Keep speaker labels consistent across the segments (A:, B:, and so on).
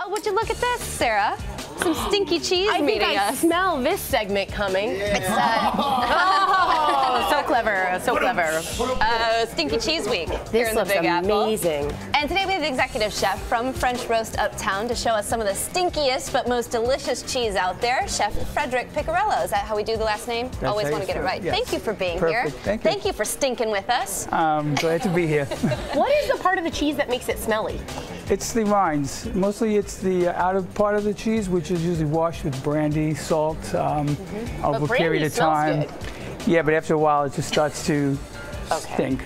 A: Oh, would you look at this, Sarah? Some stinky cheese meeting us.
B: I think I smell this segment coming.
A: It's
B: so clever, so clever.
A: Stinky Cheese Week here
B: This
A: in the
B: looks
A: Big Apple.
B: amazing.
A: And today we have the executive chef from French Roast Uptown to show us some of the stinkiest but most delicious cheese out there, Chef Frederick Picarello. Is that how we do the last name?
C: That's
A: Always
C: how
A: want to
C: you
A: get it
C: say it,
A: right.
C: yes.
A: Thank you for being
C: Perfect.
A: here.
C: Thank you.
A: Thank you for stinking with us.
C: I'm glad to be here.
B: What is the part of the cheese that makes it smelly?
C: It's the rinds. Mostly it's the outer part of the cheese, which is usually washed with brandy, salt, over a period of time.
B: Good.
C: Yeah, but after a while it just starts to stink.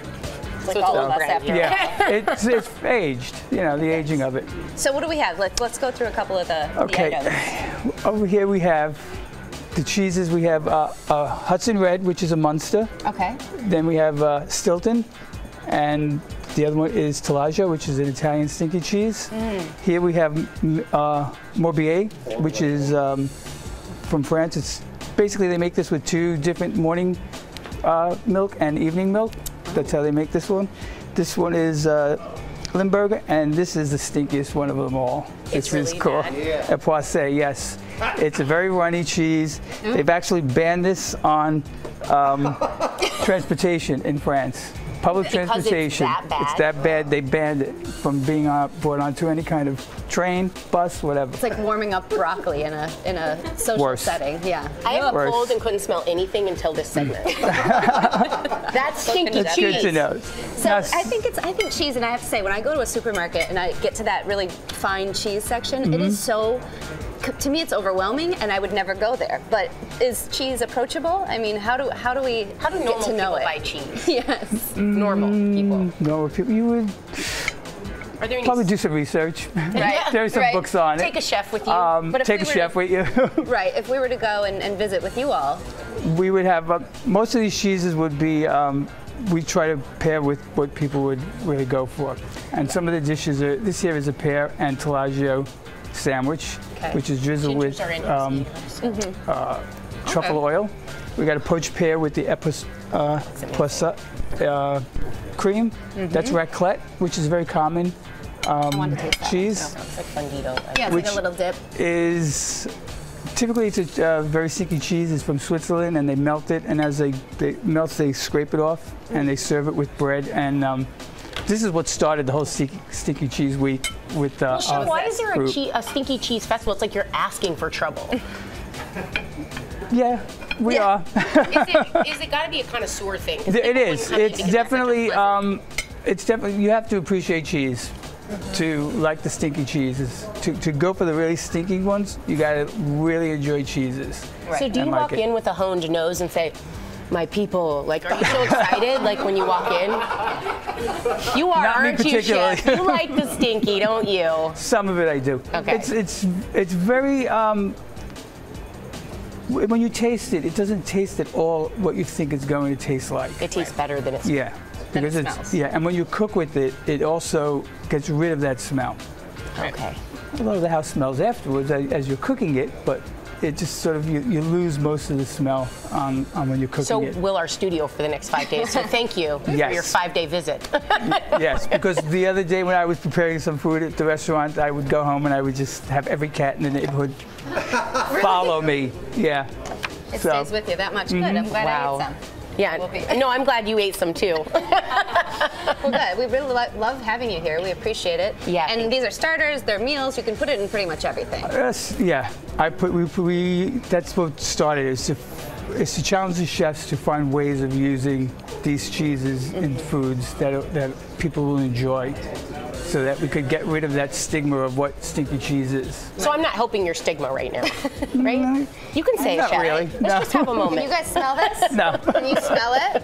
A: Like all of us after.
C: Yeah, it's aged, you know, the aging of it.
A: So what do we have? Let's go through a couple of the items.
C: Over here we have the cheeses. We have Hudson Red, which is a Munster.
A: Okay.
C: Then we have Stilton, and the other one is Taleggio, which is an Italian stinky cheese. Here we have Morbier, which is from France. It's basically they make this with two different morning milk and evening milk. That's how they make this one. This one is Limburger, and this is the stinkiest one of them all.
B: It's
C: This is
B: really
C: called
B: bad?
C: a Poissé, yes. It's a very runny cheese. They've actually banned this on transportation in France. Public transportation.
B: It's that bad?
C: It's that bad. They banned it from being brought onto any kind of train, bus, whatever.
A: It's like warming up broccoli in a social
C: Worse.
A: setting. Yeah.
B: I have a
C: Worse.
B: cold and couldn't smell anything until this segment. That's stinky
C: That's
B: cheese.
C: good to know.
A: So
C: Now,
A: I think cheese, and I have to say, when I go to a supermarket and I get to that really fine cheese section, it is so, to me it's overwhelming, and I would never go there. But is cheese approachable? I mean, how do we
B: How do
A: get
B: normal
A: to know
B: people
A: it?
B: buy cheese?
A: Yes.
B: Normal people.
C: no, you would
B: Are there any
C: probably do some research.
A: Right.
C: There are some
A: Right.
C: books on
B: Take
C: it.
B: a chef with you.
A: But if
C: Take
A: we
C: a
A: were
C: chef
A: to-
C: with you.
A: Right. If we were to go and visit with you all,
C: We would have, most of these cheeses would be, we try to pair with what people would really go for. And some of the dishes are, this here is a pear and Taleggio sandwich, which is drizzled with truffle oil. We got a poached pear with the cream. That's raclette, which is very common cheese.
B: It's like Fundito.
A: yeah, it's
C: Which
A: like a little dip.
C: Is typically it's a very stinky cheese. It's from Switzerland, and they melt it, and as they melt, they scrape it off, and they serve it with bread. And this is what started the whole stinky cheese week with
B: Why is there
C: group.
B: a stinky cheese festival? It's like you're asking for trouble.
C: Yeah, we are.
B: Is it got to be a connoisseur thing? 'Cause
C: It
B: people
C: is.
B: wouldn't come in
C: It's
B: because that's such a
C: definitely.
B: pleasant-
C: You have to appreciate cheese to like the stinky cheeses. To go for the really stinky ones, you gotta really enjoy cheeses.
B: So do you
C: and like
B: walk
C: it.
B: in with a honed nose and say, "My people," like, are you so excited? Like when you walk in, you are,
C: Not me
B: aren't you,
C: particularly.
B: chef? You like the stinky, don't you?
C: Some of it I do.
B: Okay.
C: It's very. When you taste it, it doesn't taste at all what you think it's going to taste like.
B: It tastes better than it smells.
C: Yeah, because
A: it
C: it's
A: smells.
C: and when you cook with it, it also gets rid of that smell.
B: Okay.
C: Although the house smells afterwards as you're cooking it, but it just sort of you lose most of the smell on when you're cooking
B: So
C: it.
B: will our studio for the next 5 days. So thank you for
C: Yes.
B: your 5-day visit.
C: Yes, because the other day when I was preparing some food at the restaurant, I would go home and I would just have every cat in the neighborhood follow me. Yeah.
A: It stays with you that much. Good. I'm glad I ate some.
B: Yeah. No, I'm glad you ate some too.
A: Well, good. We really love having you here. We appreciate it.
B: Yeah.
A: And these are starters. They're meals. You can put it in pretty much everything.
C: Yeah. That's what started. Is to challenge the chefs to find ways of using these cheeses in foods that people will enjoy, so that we could get rid of that stigma of what stinky cheese is.
B: So I'm not helping your stigma right now, right? You can say it,
C: Not
B: Chef.
C: really.
B: Let's
C: No.
B: just have a
A: Can
B: moment.
A: you guys smell this?
C: No.
A: Can you smell it?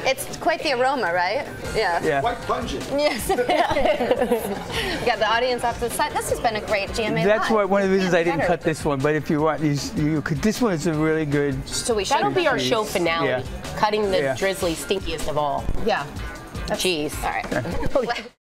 A: It's quite the aroma, right? Yeah.
C: Yeah.
D: Quite pungent.
A: Yes. We got the audience off to the side. This has been a great GMA
C: That's
A: Live.
C: one of the reasons I didn't
A: Better.
C: cut this one. But if you want, you could. This one is a really good.
A: So we should.
B: That'll be our
C: Cheese.
B: show finale.
C: Yeah.
B: Cutting the
C: Yeah.
B: drizzly, stinkiest of all.
A: Yeah.
B: Cheese.
A: All right.